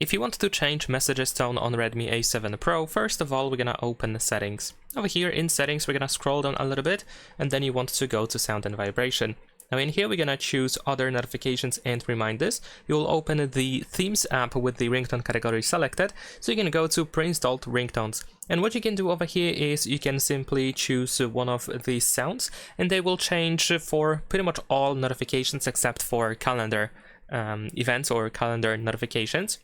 If you want to change messages tone on Redmi A7 Pro, first of all, we're gonna open the settings. Over here in settings, we're gonna scroll down a little bit, and then you want to go to sound and vibration. Now in here, we're gonna choose other notifications and reminders. You'll open the themes app with the ringtone category selected, so you can go to pre-installed ringtones. And what you can do over here is you can simply choose one of these sounds, and they will change for pretty much all notifications except for calendar events or calendar notifications.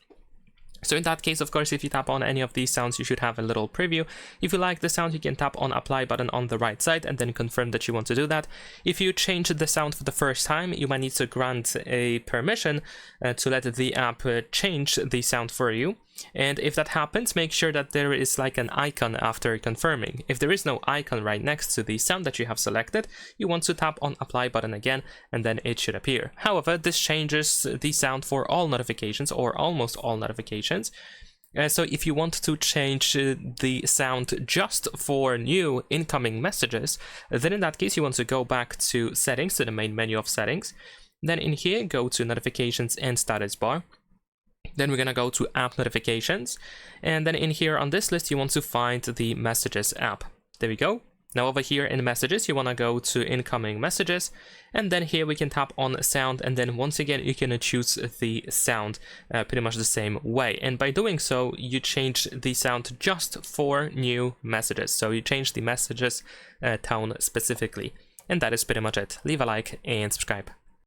So in that case, of course, if you tap on any of these sounds, you should have a little preview. If you like the sound, you can tap on apply button on the right side and then confirm that you want to do that. If you change the sound for the first time, you might need to grant a permission to let the app change the sound for you. And if that happens, make sure that there is like an icon after confirming. If there is no icon right next to the sound that you have selected, you want to tap on apply button again, and then it should appear. However, this changes the sound for all notifications or almost all notifications. So if you want to change the sound just for new incoming messages, then in that case, you want to go back to settings, to the main menu of settings. Then in here, go to notifications and status bar. Then we're gonna go to app notifications, and then in here on this list you want to find the messages app. There we go. Now over here in messages you want to go to incoming messages, and then here we can tap on sound, and then once again you can choose the sound pretty much the same way. And by doing so, you change the sound just for new messages, so you change the messages tone specifically. And that is pretty much it. Leave a like and subscribe.